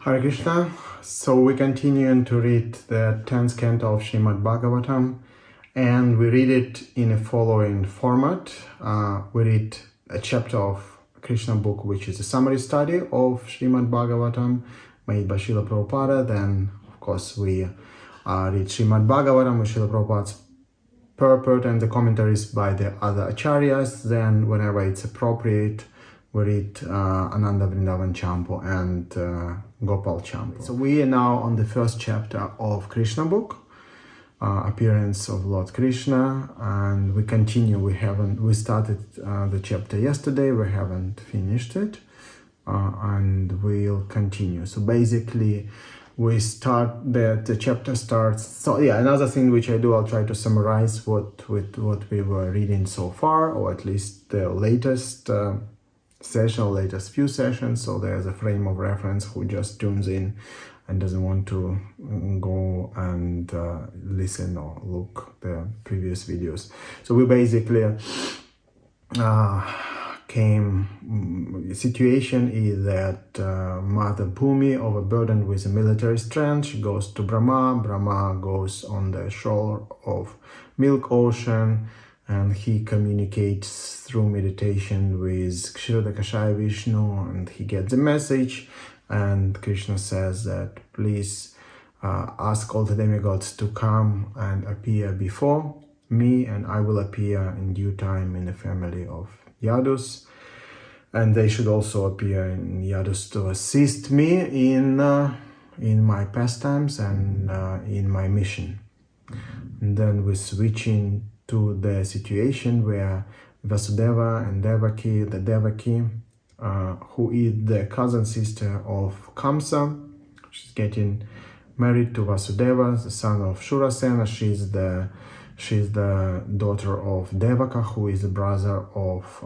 Hare Krishna. So we continue to read the 10th canto of Srimad Bhagavatam, and we read it in a following format. We read a chapter of Krishna book, which is a summary study of Srimad Bhagavatam made by Srila Prabhupada. Then, of course, we read Srimad Bhagavatam with Srila Prabhupada's purport and the commentaries by the other acharyas. Then, whenever it's appropriate, we read Ananda Vrindavan Champo and Gopal Champo. So we are now on the first chapter of Krishna book, appearance of Lord Krishna, and we continue. We started the chapter yesterday. We haven't finished it, and we'll continue. So basically, the chapter starts. So yeah, another thing which I do, I'll try to summarize what we were reading so far, or at least the latest latest few sessions, so there's a frame of reference who just tunes in and doesn't want to go and listen or look the previous videos. So we basically situation is that Mother Bhumi, overburdened with a military strength, she goes to Brahma goes on the shore of Milk Ocean, and he communicates through meditation with Kshirodakashaya Vishnu, and he gets the message, and Krishna says that please ask all the demigods to come and appear before me, and I will appear in due time in the family of Yadus, and they should also appear in Yadus to assist me in my pastimes and in my mission. And then we're switching to the situation where Vasudeva and Devaki, who is the cousin sister of Kamsa, she's getting married to Vasudeva, the son of Shurasena. She's the daughter of Devaka, who is the brother of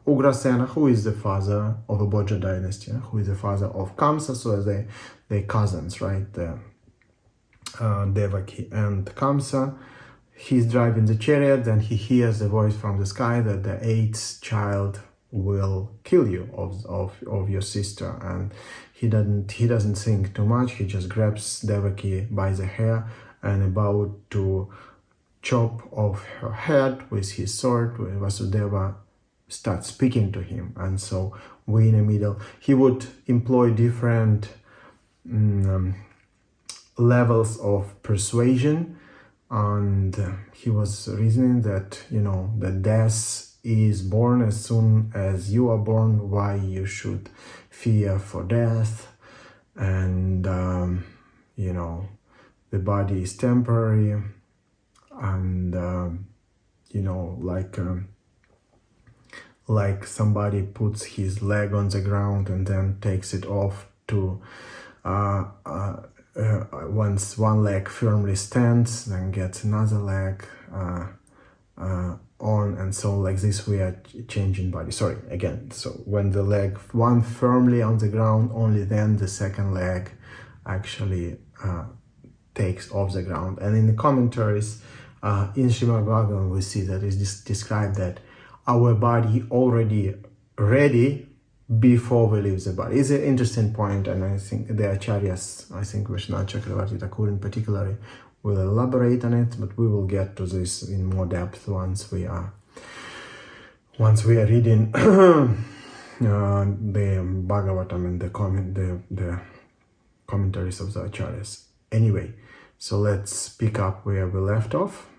Ugrasena, who is the father of the Bhoja dynasty, who is the father of Kamsa. So they cousins, right? Devaki and Kamsa. He's driving the chariot, then he hears the voice from the sky that the 8th child will kill you of your sister, and he doesn't think too much. He just grabs Devaki by the hair and about to chop off her head with his sword. Vasudeva starts speaking to him, and so we in the middle. He would employ different levels of persuasion. And he was reasoning that, that death is born as soon as you are born, why you should fear for death, and, the body is temporary, and, like somebody puts his leg on the ground and then takes it off to once one leg firmly stands, then gets another leg on, and so like this we are changing body. Sorry, again, so when the leg one firmly on the ground, only then the second leg actually takes off the ground. And in the commentaries in Srimad Bhagavatam, we see that it's described that our body already ready before we leave the body. It's an interesting point, and I think the acharyas, Vishwanath Chakravarti Thakur in particular, will elaborate on it, but we will get to this in more depth once we are reading the Bhagavatam and the commentaries of the acharyas. Anyway, so let's pick up where we left off.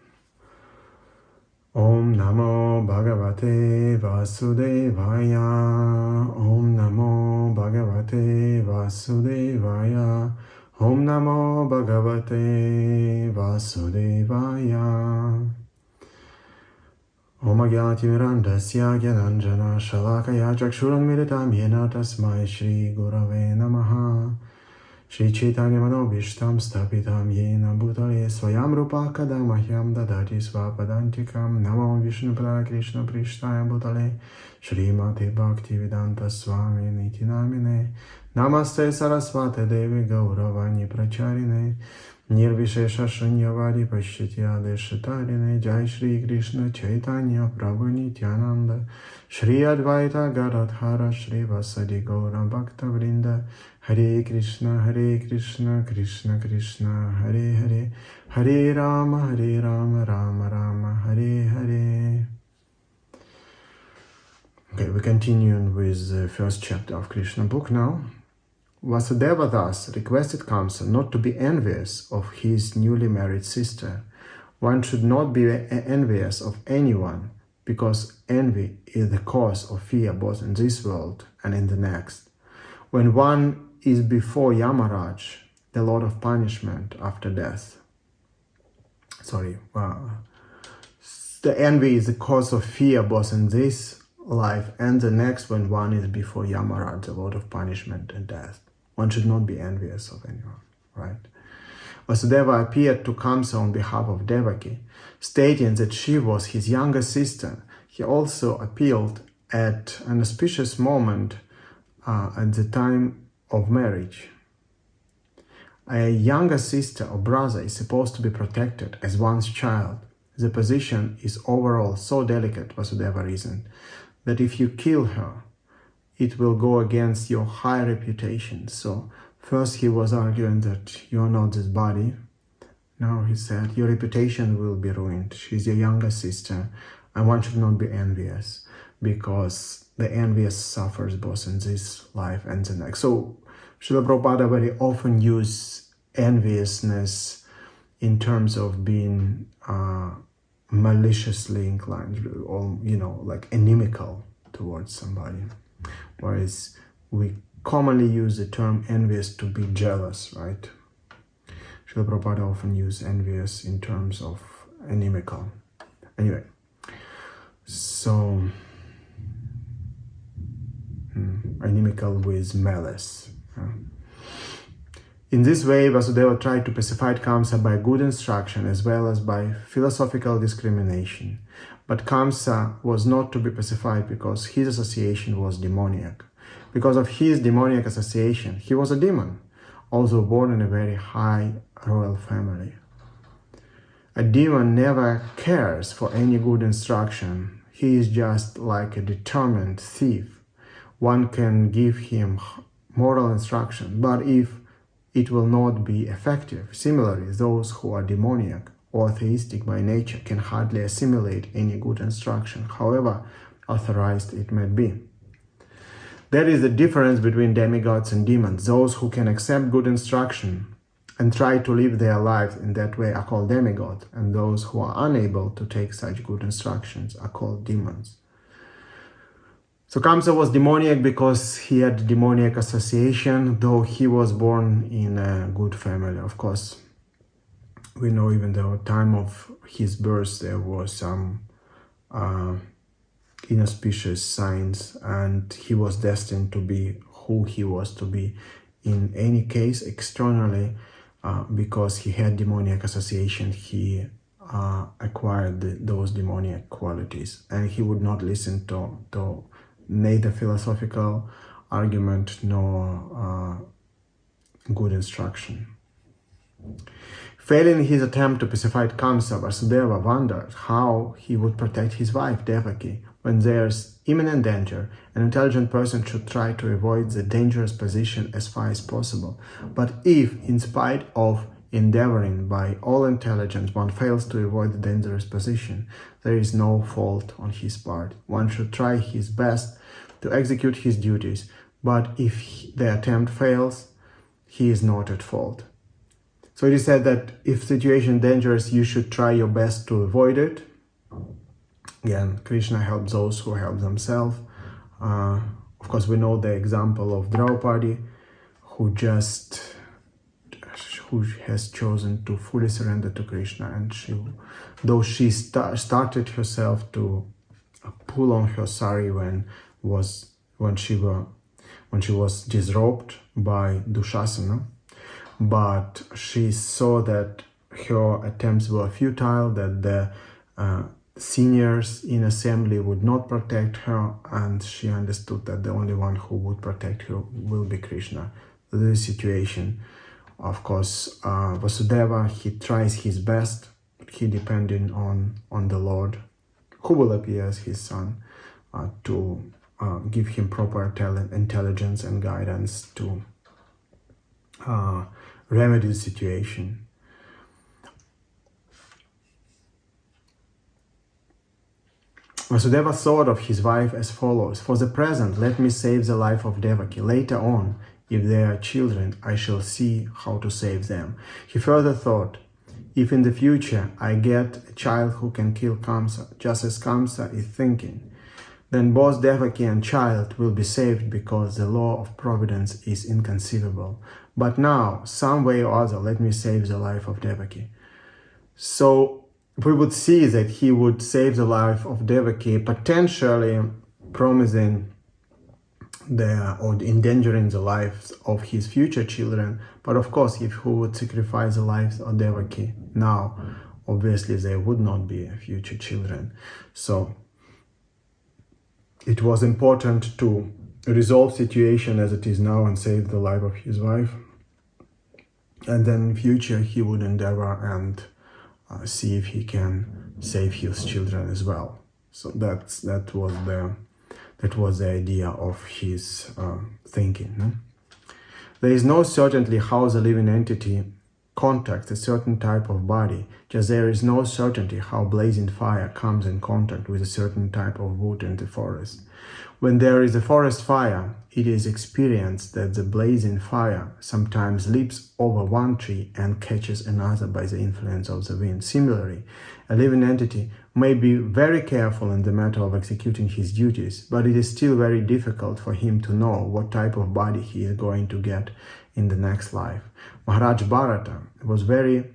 Om Namo Bhagavate Vasudevaya. Om Namo Bhagavate Vasudevaya. Om Namo Bhagavate Vasudevaya. Om Agyanatimirandasya Gyananjana Shalakaya Chakshuranmiritam Yena Tasmai Shri Gurave Namaha. Shri Chaitanya Manobhishtam Stapitam Yena Bhutale Swayam Rupa Kadamahyam Dadati Svapadantikam Namo Vishnupada Krishna Prishtaya Bhutale Srimati Bhaktivedanta Swami Niti Namine Namaste Saraswate Devi Gauravani Pracharine Nirvishesha Shunyavadi Pashyati Adeshatarine Jai Shri Krishna Chaitanya Prabhu Nityananda Shri Advaita Gadadhara Shri Vasadi Gaura Bhakta Vrinda Hare Krishna Krishna Krishna Hare Hare Hare Rama Rama Rama Hare Hare. Okay, we continue with the first chapter of Krishna book now. Vasudeva thus requested Kamsa not to be envious of his newly married sister. One should not be envious of anyone, because envy is the cause of fear both in this world and in the next. When one is before Yamaraj, the Lord of punishment after death. The envy is the cause of fear both in this life and the next, when one is before Yamaraj, the Lord of punishment and death. One should not be envious of anyone, right? Vasudeva appeared to Kamsa on behalf of Devaki, stating that she was his younger sister. He also appealed at an auspicious moment at the time of marriage. A younger sister or brother is supposed to be protected as one's child. The position is overall so delicate, Vasudeva reasoned, that if you kill her, it will go against your high reputation. So first he was arguing that you're not this body. Now he said, your reputation will be ruined. She's your younger sister, and one should not be envious, because the envious suffers both in this life and the next. So Srila Prabhupada very often use enviousness in terms of being maliciously inclined, or, like inimical towards somebody. Whereas we commonly use the term envious to be jealous, right? Srila Prabhupada often use envious in terms of inimical. Anyway, so inimical with malice. In this way, Vasudeva tried to pacify Kamsa by good instruction as well as by philosophical discrimination. But Kamsa was not to be pacified because his association was demoniac. Because of his demoniac association, he was a demon, although born in a very high royal family. A demon never cares for any good instruction. He is just like a determined thief. One can give him moral instruction, but if it will not be effective. Similarly, those who are demoniac or theistic by nature can hardly assimilate any good instruction, however authorized it may be. There is a difference between demigods and demons. Those who can accept good instruction and try to live their lives in that way are called demigods, and those who are unable to take such good instructions are called demons. So Kamsa was demoniac because he had demoniac association, though he was born in a good family. Of course, we know even the time of his birth there was some inauspicious signs, and he was destined to be who he was to be. In any case, externally, because he had demoniac association, he acquired those demoniac qualities, and he would not listen to neither philosophical argument nor good instruction. Failing his attempt to pacify Kamsa, Vasudeva wondered how he would protect his wife Devaki. When there's imminent danger, an intelligent person should try to avoid the dangerous position as far as possible. But if, in spite of endeavoring by all intelligence, one fails to avoid the dangerous position, there is no fault on his part. One should try his best to execute his duties, but if the attempt fails, he is not at fault. So it is said that if situation dangerous, you should try your best to avoid it. Again, Krishna helps those who help themselves. Of course, we know the example of Draupadi, who has chosen to fully surrender to Krishna, and though she started herself to pull on her sari when she was disrobed by Dushasana, but she saw that her attempts were futile, that the seniors in assembly would not protect her, and she understood that the only one who would protect her will be Krishna. So this situation Of course, Vasudeva, he tries his best, but he depending on the Lord, who will appear as his son, to give him proper intelligence and guidance to remedy the situation. Vasudeva thought of his wife as follows: "For the present, let me save the life of Devaki. Later on, if they are children, I shall see how to save them." He further thought, "If in the future I get a child who can kill Kamsa, just as Kamsa is thinking, then both Devaki and child will be saved because the law of providence is inconceivable. But now, some way or other, let me save the life of Devaki." So we would see that he would save the life of Devaki, potentially promising or endangering the lives of his future children. But of course, if he would sacrifice the lives of Devaki now, obviously there would not be future children. So it was important to resolve the situation as it is now and save the life of his wife. And then in future he would endeavor and see if he can save his children as well. So that was the idea of his thinking. No? There is no certainty how the living entity contacts a certain type of body, just there is no certainty how blazing fire comes in contact with a certain type of wood in the forest. When there is a forest fire, it is experienced that the blazing fire sometimes leaps over one tree and catches another by the influence of the wind. Similarly, a living entity may be very careful in the matter of executing his duties, but it is still very difficult for him to know what type of body he is going to get in the next life. Maharaj Bharata was very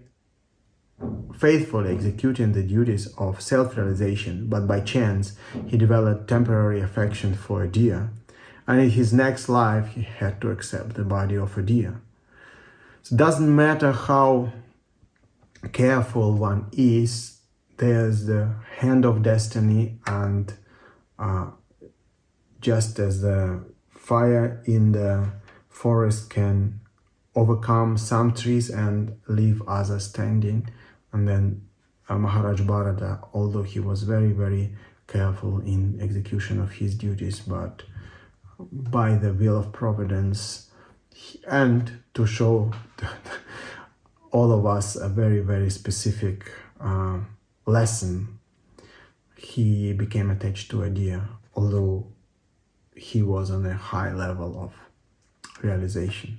faithfully executing the duties of self-realization, but by chance he developed temporary affection for a deer, and in his next life he had to accept the body of a deer. So it doesn't matter how careful one is, there's the hand of destiny, and just as the fire in the forest can overcome some trees and leave others standing, and then Maharaj Bharata, although he was very, very careful in execution of his duties, but by the will of providence and to show all of us a very, very specific lesson, he became attached to a deer, although he was on a high level of realization.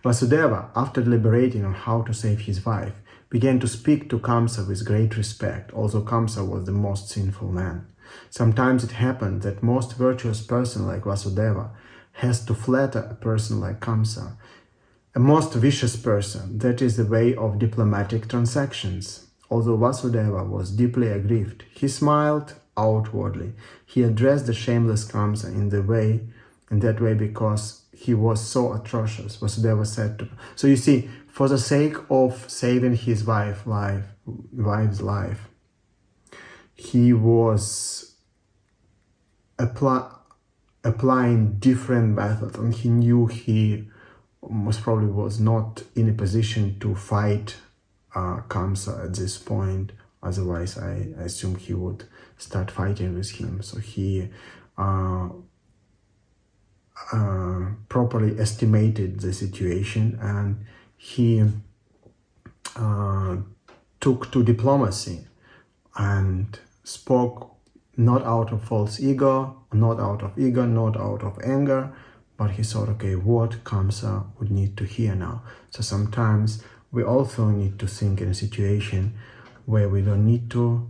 Vasudeva, after deliberating on how to save his wife, began to speak to Kamsa with great respect, although Kamsa was the most sinful man. Sometimes it happened that most virtuous person like Vasudeva has to flatter a person like Kamsa, a most vicious person. That is the way of diplomatic transactions. Although Vasudeva was deeply aggrieved, he smiled outwardly. He addressed the shameless Kamsa in that way because he was so atrocious. Vasudeva said to him. So you see, for the sake of saving his wife's life, he was applying different methods, and he knew he most probably was not in a position to fight Kamsa at this point. Otherwise, I assume he would start fighting with him. So he properly estimated the situation, and he took to diplomacy and spoke not out of false ego, not out of anger, but he thought, okay, what Kamsa would need to hear now. So sometimes we also need to think in a situation where we don't need to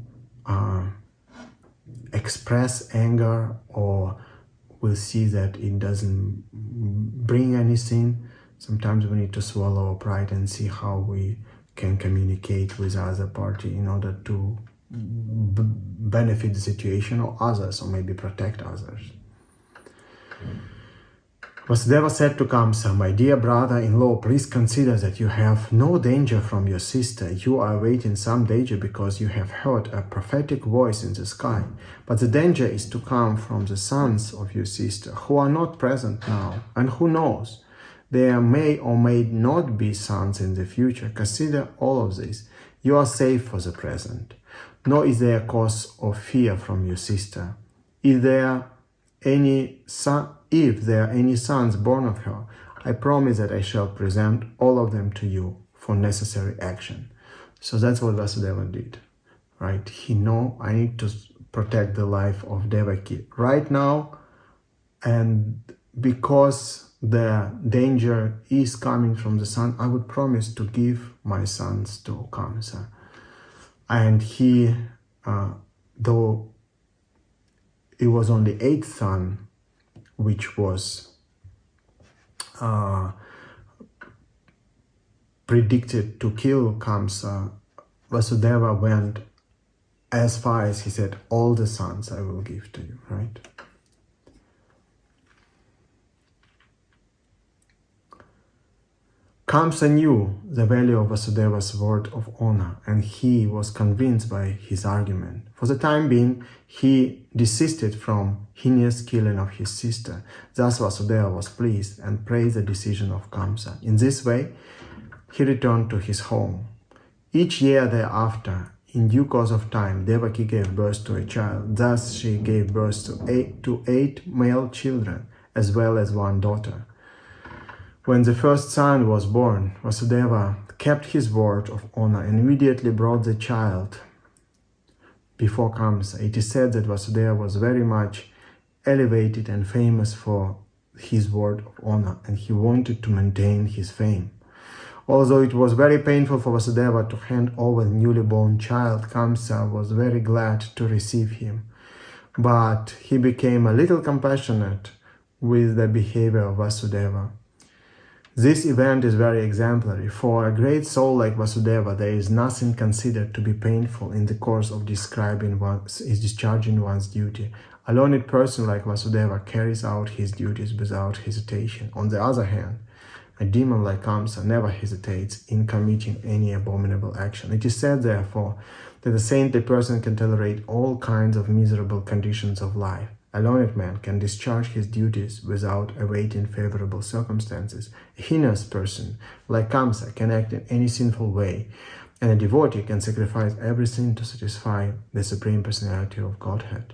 express anger, or we'll see that it doesn't bring anything. Sometimes we need to swallow our pride and see how we can communicate with the other party in order to benefit the situation or others, or maybe protect others. Vasudeva said to Kamsa, "My dear brother-in-law, please consider that you have no danger from your sister. You are awaiting some danger because you have heard a prophetic voice in the sky. But the danger is to come from the sons of your sister, who are not present now. And who knows? There may or may not be sons in the future. Consider all of this. You are safe for the present. Nor is there cause of fear from your sister. If there are any sons born of her, I promise that I shall present all of them to you for necessary action. So that's what Vasudeva did, right? He know I need to protect the life of Devaki right now, and because the danger is coming from the son, I would promise to give my sons to Kamsa. And he, though it was on the 8th son, which was predicted to kill Kamsa, Vasudeva went as far as he said, all the sons I will give to you, right? Kamsa knew the value of Vasudeva's word of honor, and he was convinced by his argument. For the time being, he desisted from heinous killing of his sister. Thus Vasudeva was pleased and praised the decision of Kamsa. In this way, he returned to his home. Each year thereafter, in due course of time, Devaki gave birth to a child. Thus she gave birth to eight male children, as well as one daughter. When the first son was born, Vasudeva kept his word of honor and immediately brought the child before Kamsa. It is said that Vasudeva was very much elevated and famous for his word of honor, and he wanted to maintain his fame. Although it was very painful for Vasudeva to hand over the newly born child, Kamsa was very glad to receive him. But he became a little compassionate with the behavior of Vasudeva. This event is very exemplary. For a great soul like Vasudeva, there is nothing considered to be painful in the course of discharging one's duty. A learned person like Vasudeva carries out his duties without hesitation. On the other hand, a demon like Kamsa never hesitates in committing any abominable action. It is said, therefore, that a saintly person can tolerate all kinds of miserable conditions of life. A learned man can discharge his duties without awaiting favorable circumstances. A heinous person, like Kamsa, can act in any sinful way, and a devotee can sacrifice everything to satisfy the Supreme Personality of Godhead.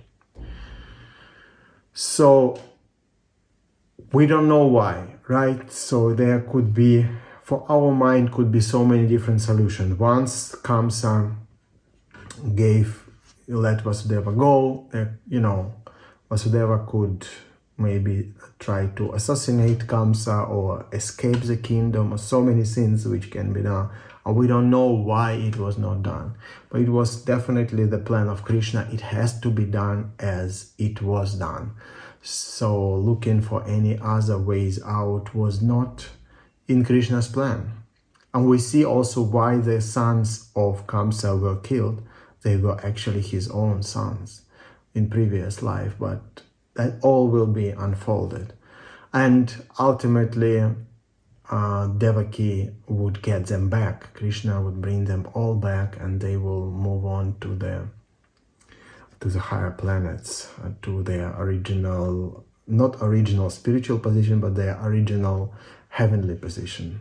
So, we don't know why, right? So there could be, for our mind, could be so many different solutions. Once Kamsa let Vasudeva go, Vasudeva could maybe try to assassinate Kamsa or escape the kingdom, or so many things which can be done. And we don't know why it was not done. But it was definitely the plan of Krishna. It has to be done as it was done. So looking for any other ways out was not in Krishna's plan. And we see also why the sons of Kamsa were killed. They were actually his own sons in previous life, but that all will be unfolded. And ultimately, Devaki would get them back. Krishna would bring them all back, and they will move on to the higher planets, to their original, not original spiritual position, but their original heavenly position.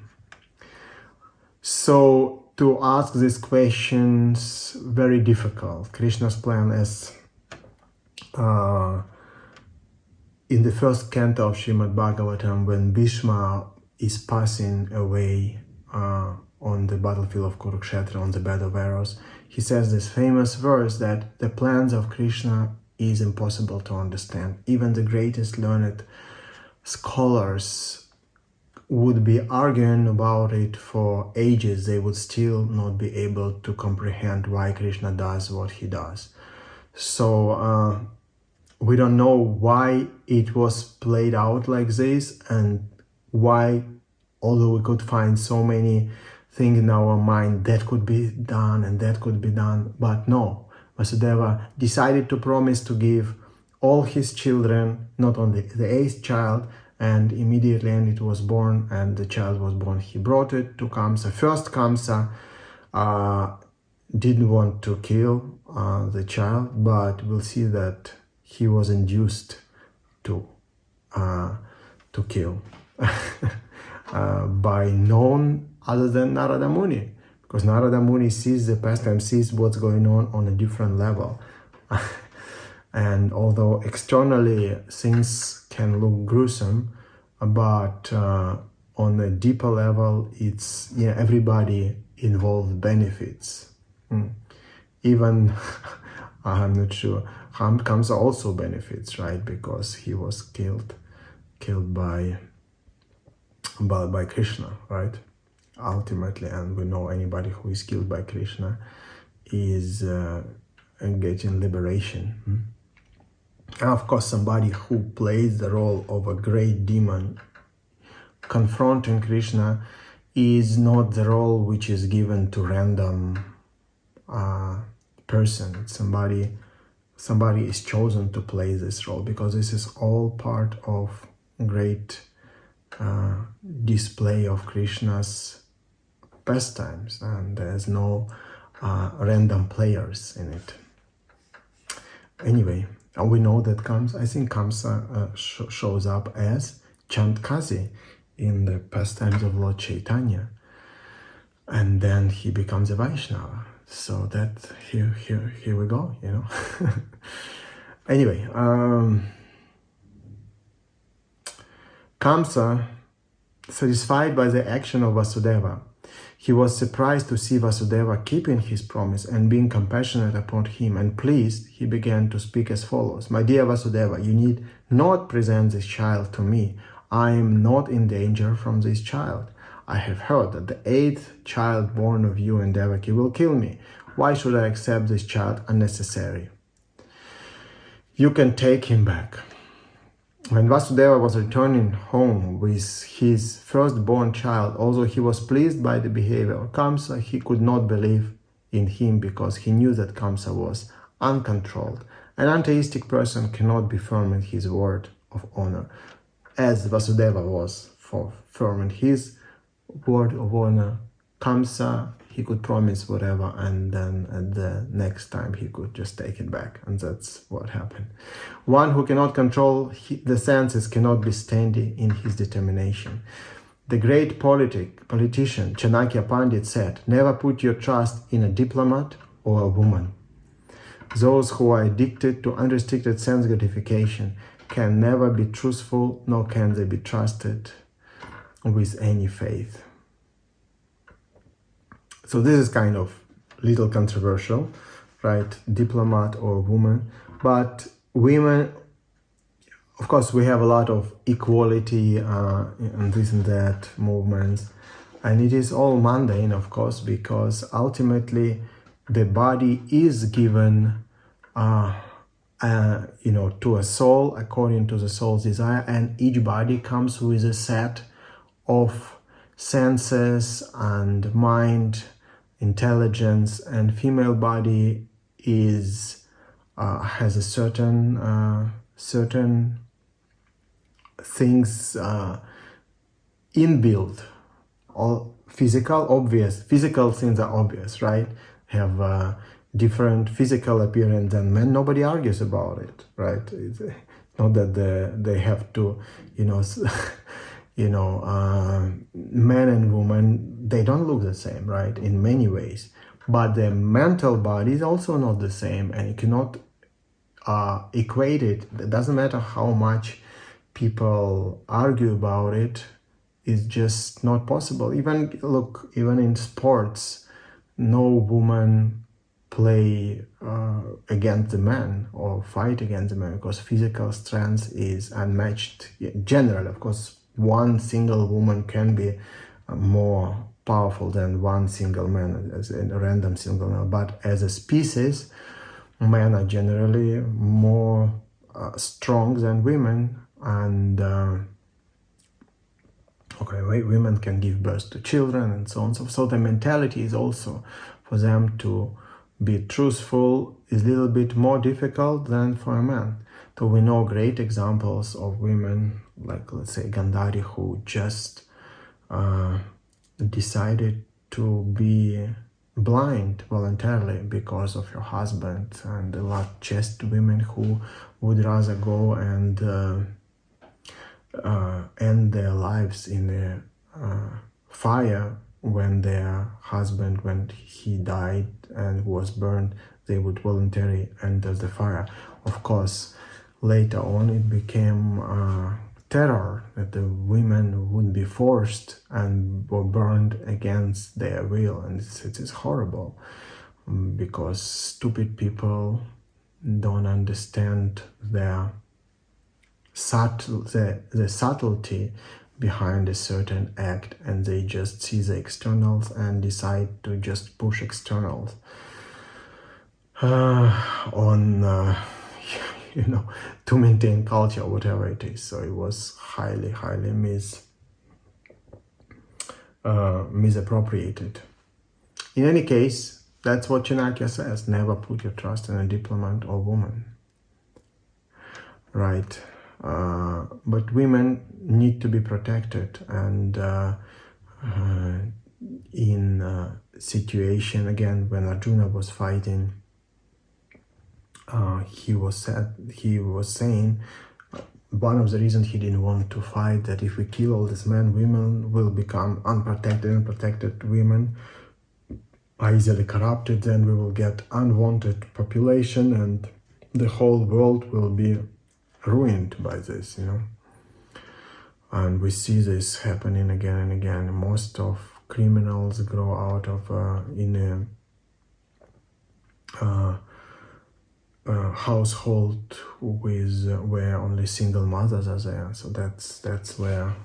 So to ask these questions, very difficult. Krishna's plan is in the first canto of Srimad Bhagavatam, when Bhishma is passing away on the battlefield of Kurukshetra, on the bed of arrows, he says this famous verse that the plans of Krishna is impossible to understand. Even the greatest learned scholars would be arguing about it for ages. They would still not be able to comprehend why Krishna does what he does. So we don't know why it was played out like this, and why, although we could find so many things in our mind that could be done and that could be done, but no, Vasudeva decided to promise to give all his children, not only the 8th child, and immediately when it was born and the child was born, he brought it to Kamsa. First, Kamsa didn't want to kill the child, but we'll see that he was induced to kill. by none other than Narada Muni, because Narada Muni sees the pastime, sees what's going on a different level. And although externally things can look gruesome, but on a deeper level, it's everybody involved benefits. Even I'm not sure. Kamsa also benefits, right? Because he was killed by Krishna, right? Ultimately, and we know anybody who is killed by Krishna is getting liberation. And of course, somebody who plays the role of a great demon confronting Krishna is not the role which is given to random person. Somebody is chosen to play this role, because this is all part of great display of Krishna's pastimes, and there's no random players in it. Anyway, we know that Kamsa shows up as Chandkazi in the pastimes of Lord Chaitanya, and then he becomes a Vaishnava. So that here we go, Anyway, Kamsa, satisfied by the action of Vasudeva, he was surprised to see Vasudeva keeping his promise and being compassionate upon him, and pleased, he began to speak as follows: "My dear Vasudeva, you need not present this child to me. I am not in danger from this child. I have heard that the 8th child born of you and Devaki will kill me. Why should I accept this child unnecessary? You can take him back." When Vasudeva was returning home with his firstborn child, although he was pleased by the behavior of Kamsa, he could not believe in him, because he knew that Kamsa was uncontrolled. An atheistic person cannot be firm in his word of honor, as Vasudeva was firm in his word of honor. Kamsa, he could promise whatever, and then at the next time he could just take it back, and that's what happened. One who cannot control the senses cannot be steady in his determination. The great politician Chanakya Pandit said, "Never put your trust in a diplomat or a woman. Those who are addicted to unrestricted sense gratification can never be truthful, nor can they be trusted with any faith." So this is kind of little controversial, right? Diplomat or woman. But women, of course, we have a lot of equality and this and that movements. And it is all mundane, of course, because ultimately the body is given to a soul according to the soul's desire, and each body comes with a set of senses and mind, intelligence, and female body has a certain things inbuilt. All physical things are obvious, right? Have different physical appearance than men. Nobody argues about it, right? It's not that they have to, men and women, they don't look the same, right? In many ways, but the mental body is also not the same, and you cannot equate it. It doesn't matter how much people argue about it. It's just not possible. Even in sports, no woman play against the man or fight against the man, because physical strength is unmatched. Generally, of course, one single woman can be more powerful than one single man, as a random single man. But as a species, men are generally more strong than women, and women can give birth to children and so on. So the mentality is also, for them to be truthful, is a little bit more difficult than for a man. So we know great examples of women, like let's say Gandhari, who just decided to be blind voluntarily because of her husband, and a lot of chaste women who would rather go and end their lives in a fire when their husband, when he died and was burned, they would voluntarily enter the fire. Of course, later on it became terror, that the women would be forced and were burned against their will, and it is horrible, because stupid people don't understand the subtlety behind a certain act, and they just see the externals and decide to just push externals on to maintain culture, whatever it is. So it was highly misappropriated. In any case, that's what Chanakya says: never put your trust in a diplomat or woman, right? But women need to be protected, and in a situation again when Arjuna was fighting, he was saying one of the reasons he didn't want to fight, that if we kill all these men, women will become unprotected women are easily corrupted, then we will get unwanted population and the whole world will be ruined by this, And we see this happening again and again. Most of criminals grow out of in a household where only single mothers are there. So that's where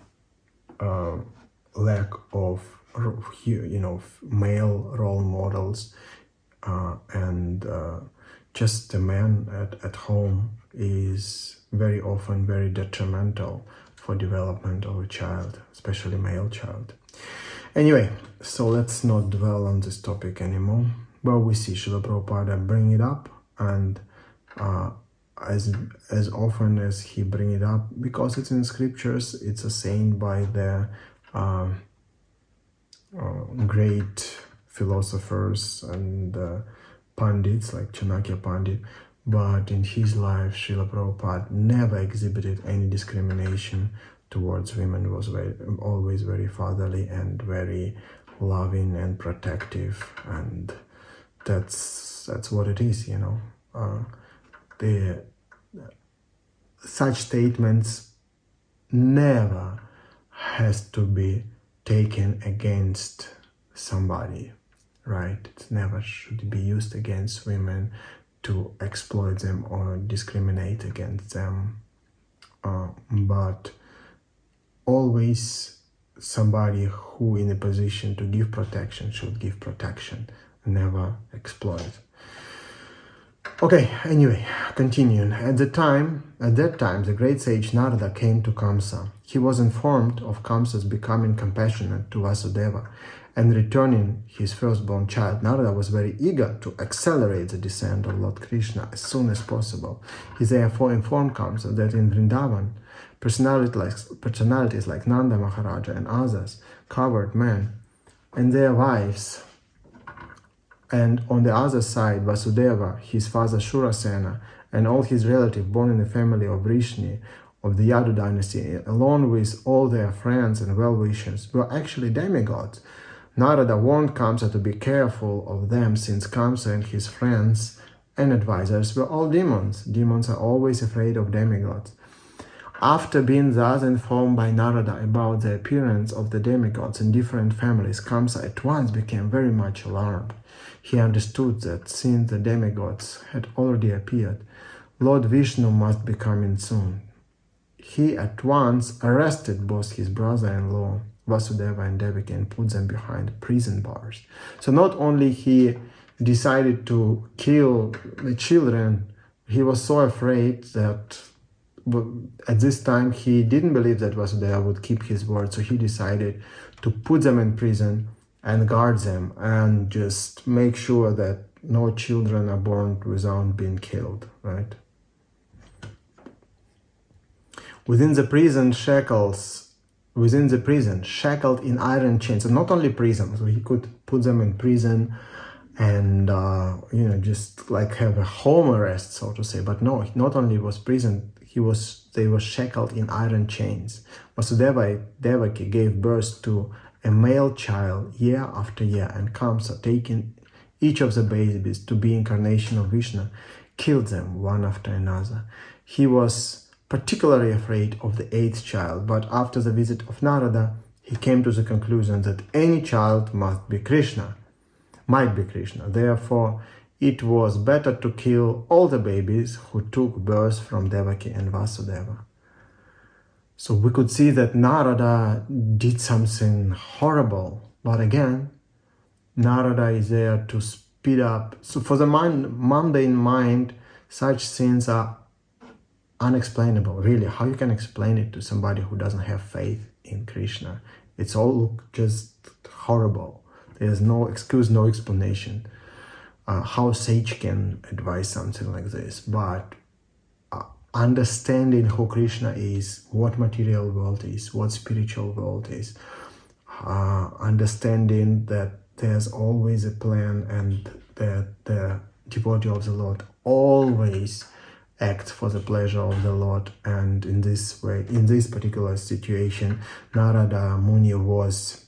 lack of male role models and just the man at home is very often very detrimental for development of a child, especially male child. Anyway, so let's not dwell on this topic anymore. Well, we see Srila Prabhupada bring it up, and as often as he bring it up, because it's in scriptures, it's a saying by the great philosophers and Pandits like Chanakya Pandit, but in his life, Srila Prabhupada never exhibited any discrimination towards women. He was always very fatherly and very loving and protective, and that's what it is, such statements never has to be taken against somebody, right? It never should be used against women to exploit them or discriminate against them, but always somebody who in a position to give protection should give protection, never exploit. Okay, anyway, continuing. At that time, the great sage Narada came to Kamsa. He was informed of Kamsa's becoming compassionate to Vasudeva and returning his firstborn child. Narada was very eager to accelerate the descent of Lord Krishna as soon as possible. He therefore informed Kamsa that in Vrindavan, personalities like Nanda Maharaja and others, covered men and their wives, and on the other side, Vasudeva, his father Shurasena, and all his relatives born in the family of Vrishni, of the Yadu dynasty, along with all their friends and well-wishers, were actually demigods. Narada warned Kamsa to be careful of them, since Kamsa and his friends and advisors were all demons. Demons are always afraid of demigods. After being thus informed by Narada about the appearance of the demigods in different families, Kamsa at once became very much alarmed. He understood that since the demigods had already appeared, Lord Vishnu must be coming soon. He at once arrested both his brother-in-law, Vasudeva and Devaki, and put them behind prison bars. So not only he decided to kill the children, he was so afraid that at this time he didn't believe that Vasudeva would keep his word, so he decided to put them in prison and guard them and just make sure that no children are born without being killed, right? Within the prison, shackled in iron chains, and not only prison, so he could put them in prison and just like have a home arrest, so to say. But no, not only was prison, they were shackled in iron chains. Vasudeva Devaki gave birth to a male child year after year, and Kamsa, taking each of the babies to be incarnation of Vishnu, killed them one after another. He was particularly afraid of the eighth child, but after the visit of Narada, he came to the conclusion that any child might be Krishna. Therefore, it was better to kill all the babies who took birth from Devaki and Vasudeva. So we could see that Narada did something horrible, but again, Narada is there to speed up. So for the mundane mind, such things are unexplainable. Really, how you can explain it to somebody who doesn't have faith in Krishna? It's all just horrible. There's no excuse, no explanation. How a sage can advise something like this, but understanding who Krishna is, what material world is, what spiritual world is, understanding that there's always a plan and that the devotee of the Lord always acts for the pleasure of the Lord. And in this way, in this particular situation, Narada Muni was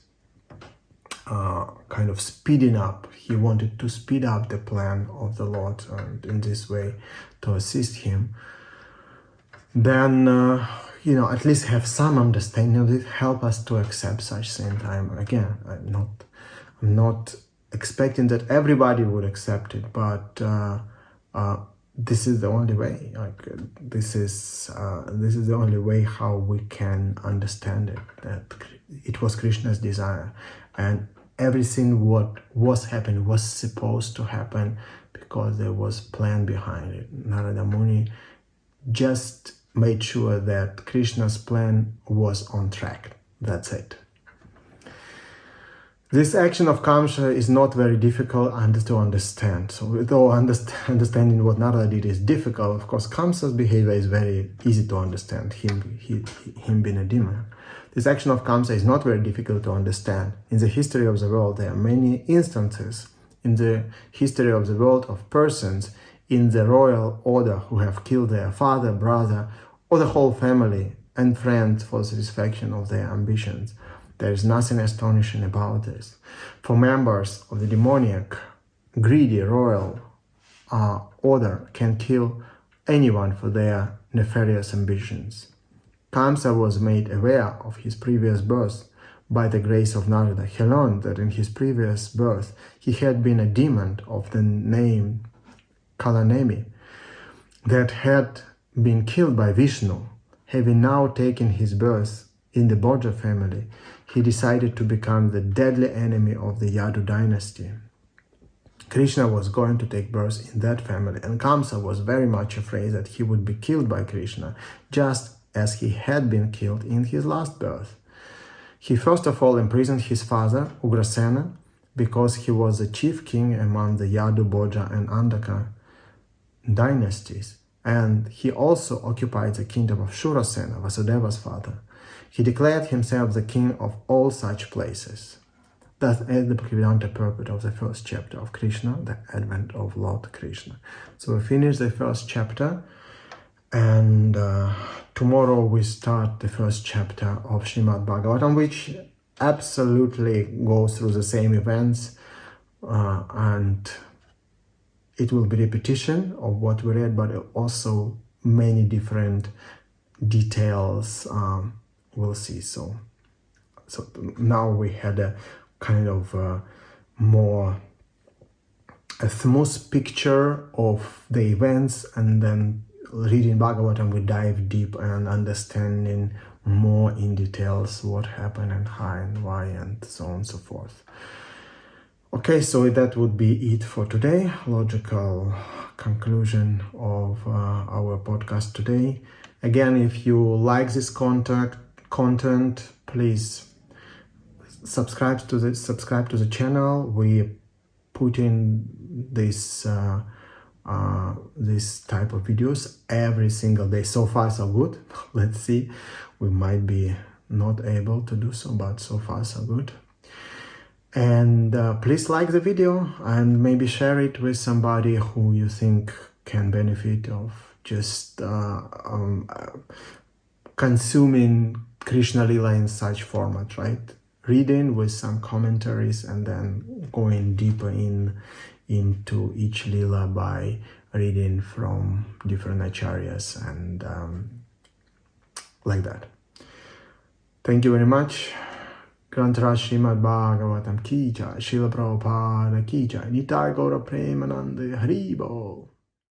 kind of speeding up. He wanted to speed up the plan of the Lord, and in this way to assist him. Then at least have some understanding of it, help us to accept such things. I'm not expecting that everybody would accept it, but this is the only way. This is the only way how we can understand it. That it was Krishna's desire, and everything what was happening was supposed to happen because there was plan behind it. Narada Muni just made sure that Krishna's plan was on track. That's it. This action of Kamsa is not very difficult to understand. So though understanding what Narada did is difficult, of course Kamsa's behavior is very easy to understand, him being a demon. This action of Kamsa is not very difficult to understand. In the history of the world, there are many instances in the history of the world of persons in the royal order who have killed their father, brother, or the whole family and friends for satisfaction of their ambitions. There is nothing astonishing about this. For members of the demoniac, greedy royal order can kill anyone for their nefarious ambitions. Kamsa was made aware of his previous birth by the grace of Narada. He learned that in his previous birth he had been a demon of the name Kalanemi that had been killed by Vishnu. Having now taken his birth in the Bhoja family, he decided to become the deadly enemy of the Yadu dynasty. Krishna was going to take birth in that family, and Kamsa was very much afraid that he would be killed by Krishna, just as he had been killed in his last birth. He first of all imprisoned his father, Ugrasena, because he was the chief king among the Yadu, Bhoja, and Andaka dynasties, and he also occupied the kingdom of Shurasena, Vasudeva's father. He declared himself the king of all such places. That's the Bhaktivedanta purport of the first chapter of Krishna, the advent of Lord Krishna. So we finish the first chapter, and tomorrow we start the first chapter of Srimad Bhagavatam, which absolutely goes through the same events, and it will be repetition of what we read, but also many different details we'll see. So now we had a kind of a smooth picture of the events, and then reading Bhagavatam we dive deep and understanding more in details what happened and how and why and so on and so forth. Okay, so that would be it for today. Logical conclusion of our podcast today. Again, if you like this content, please subscribe to the channel. We put in this type of videos every single day. So far so good. Let's see, we might be not able to do so, but so far so good. And please like the video and maybe share it with somebody who you think can benefit of just consuming Krishna Lila in such format, right? reading with some commentaries and then going deeper into each lila by reading from different acharyas and like that. Thank you very much. Grantharaj Srimad Bhagavatam ki jai, Srila Prabhupada ki jai, Nitai Gaura Premanande Hari Bol.